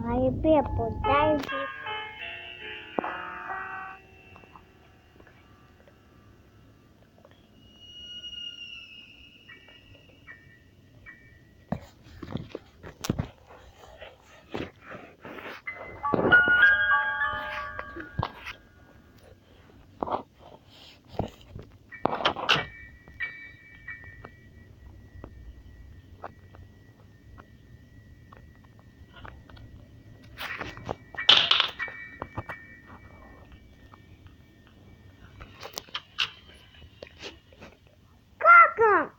Ай, Пеппа, дай же. Кака!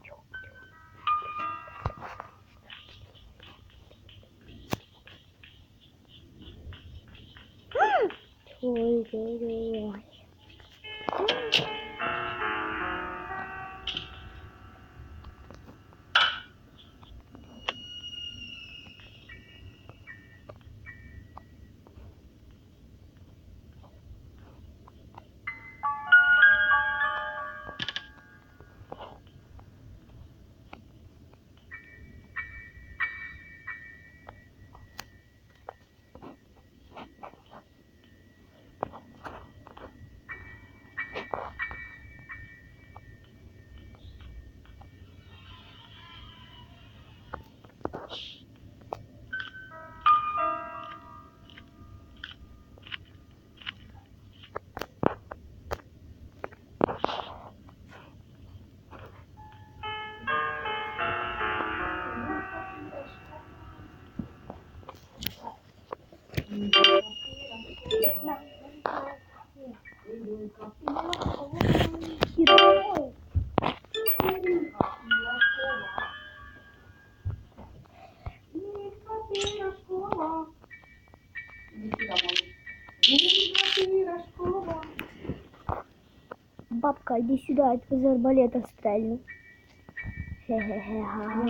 Ой-ой-ой. Бабка, иди сюда, я тебя из арбалета стрельну. Хе-хе-хе-ха.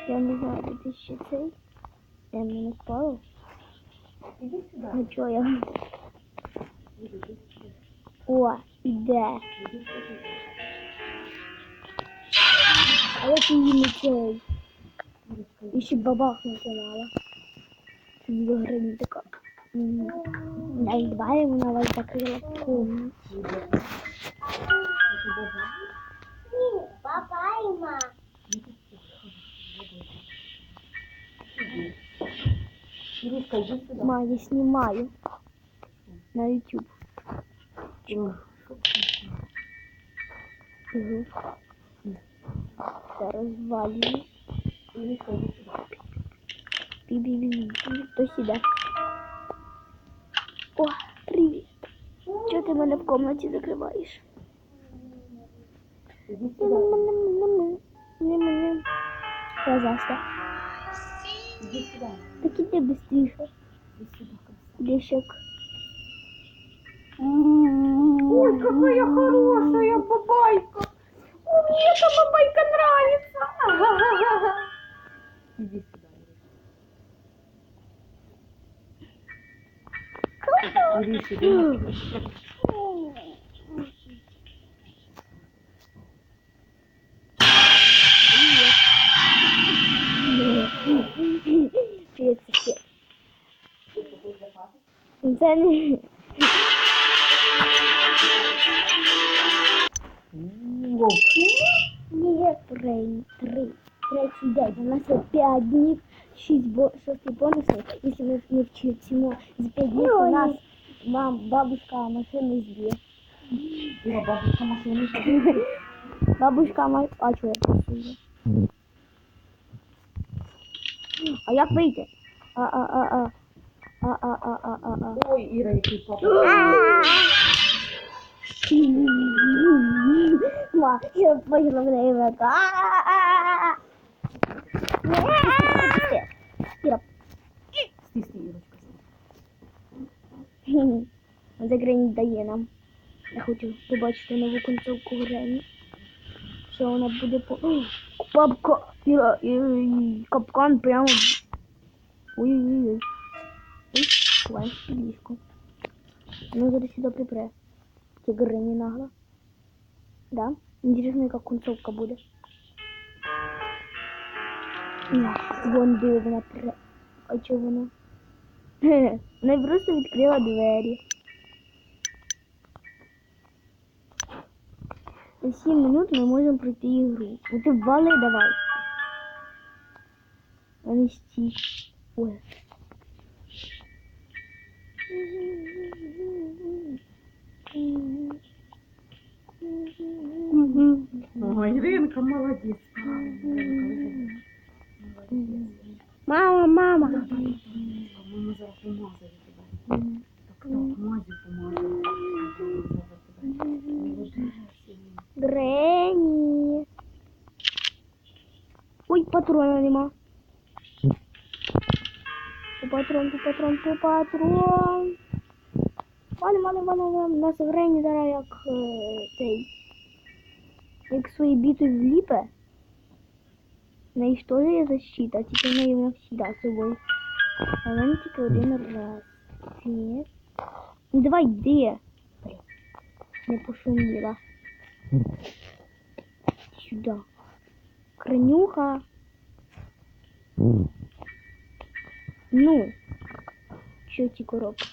Я не знаю, где ты щицы. Я не впал. Иди сюда. Ну чё я? О, да. А я тебе не цей. Еще бабахнути мало. До гривні така. Дай вона вас закрила в комнате. Папа и мама. Ма, я снимаю на YouTube. Угу. Все развалили. Би-би-би. Кто сюда? О, привет. Чего ты меня в комнате закрываешь? Пожалуйста. Иди сюда. Так иди быстрее. Иди сюда. Лешек. Ой, какая хорошая бабайка. Ой, мне эта бабайка нравится. Иди сюда. Иди сюда. Привет, сосед. Це не... Третій день. У нас є 5 днів, 6 бонусів. Якщо ми не вчимо за 5 днів, то нас бабушка машину зб'є. Бабушка машину зб'є? Бабушка, а чого я просила? А як вийти? Ой, Іра, який папа. Ма, я пошла в неї века. Іра. Стій, Ірочка, стій. Це Грені дає нам. Я хочу побачити нову концовку Грені. Що вона буде по... Бабка! Іра, капкан прямо... Ой-ой-ой. Ой, ховаємо в підліжку. Ну, зараз сюди припре. Ті Грені нагло. Да? Интересно, яка концовка буде. Вон де вона пре... А чого вона? Вона просто відкрила двері. За 7 минут ми можемо пройти ігру. Ну ти вали давай. А не стій. Ой. Ой, Іринка, молодець. Мама, мама. Мама зараз помазає тебе. Так, помазю. Грені. Ой, патрона нема. Патрон. Валим. Нас Грені зараз як цей. Як свої біти вліпе. В неї ж теж є защита, тільки в неї вона всегда з собою. А в мене тільки один раз. Ні. Ну давай, де? Блін. Не пошуміла. Сюди. Кранюха. Ну. Що ці коробки?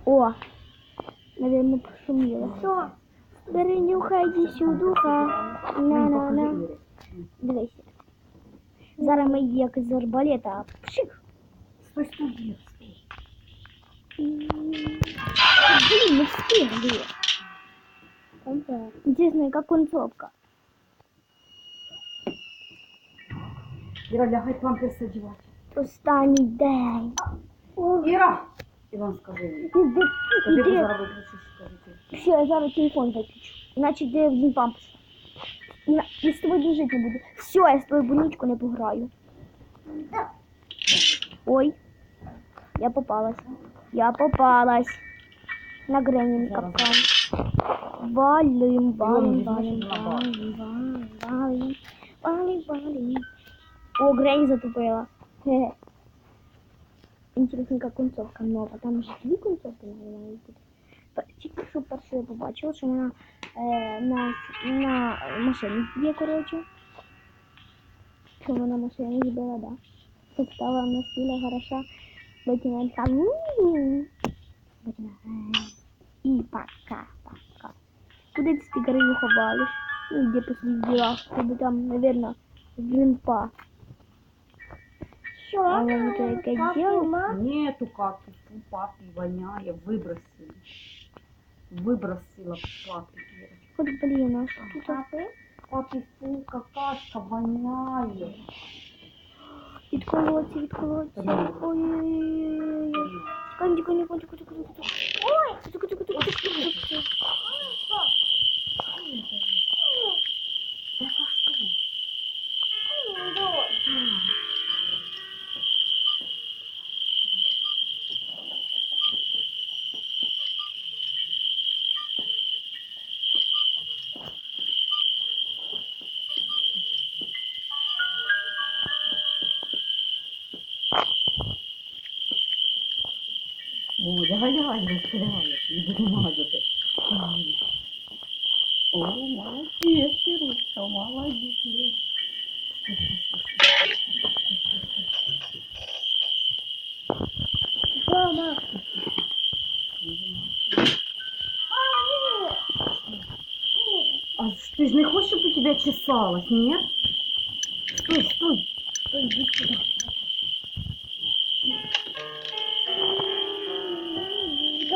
О! Наверное, пошуміла. Все. Кранюха, іди сюдуха. На. Дивися. Зараз ми як з арбалета. Пшик. Стой. Блин, не встигли. Интересно, яка концовка? Іра, лягай памперси одягати. Останній день. Іра! Іван, скажи мені. Скажи, бо зараз виключиш, скажи. Все, я зараз телефон виключу. Иначе де один памперс. Я з тобою дружити не буду. Все, я з тобою больничку не пограю. Ой. Я попалась. На Гренін капкан. Валим. О, Грені затупила. Хе. Интересно, яка концовка нова. Там же 2 концовки, наверное, буде. Тільки що перше я побачила, що вона на машині є, коротше. Що вона машину збила, да. Стала на стіля хороша. Батина там. І пока. Куди ти Греню ховалиш? Ну, где по своїх ділах. Тебе там, наверное, гринпа. Що? А вон то яке діло? Нету кактус, у папі воняє, выбросила папі. От, блін, а що тут? Папі, фу, какашка воняє. Відколоться. Ой-ой-ой. Тихо. Ой! Тихо. О, лягай, не буду мазати. О, молодець, Ірочка, молодець. Мама. А ты же не хочешь, чтобы у тебя чесалось, нет? Стой, иди сюда.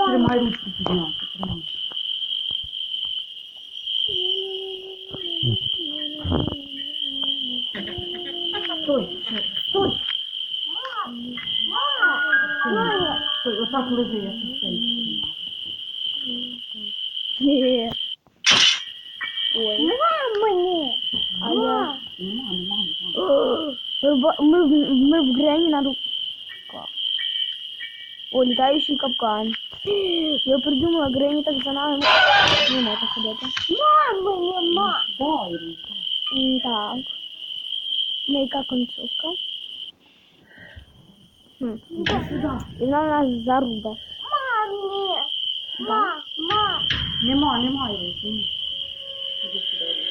Тримай ручку, пожалуйста, тримай. Стой. Стой, вот так лежи, я со стенки. ми в Грені на руках. О, літаючий капкан. Я придумала, Грені так за нами не може ходити. Мама, нема. Дай. Так. Ну, яка концовка? Іди сюди. І вона нас заруба. Мамі. Да. Нема, Іри. Іди сюди.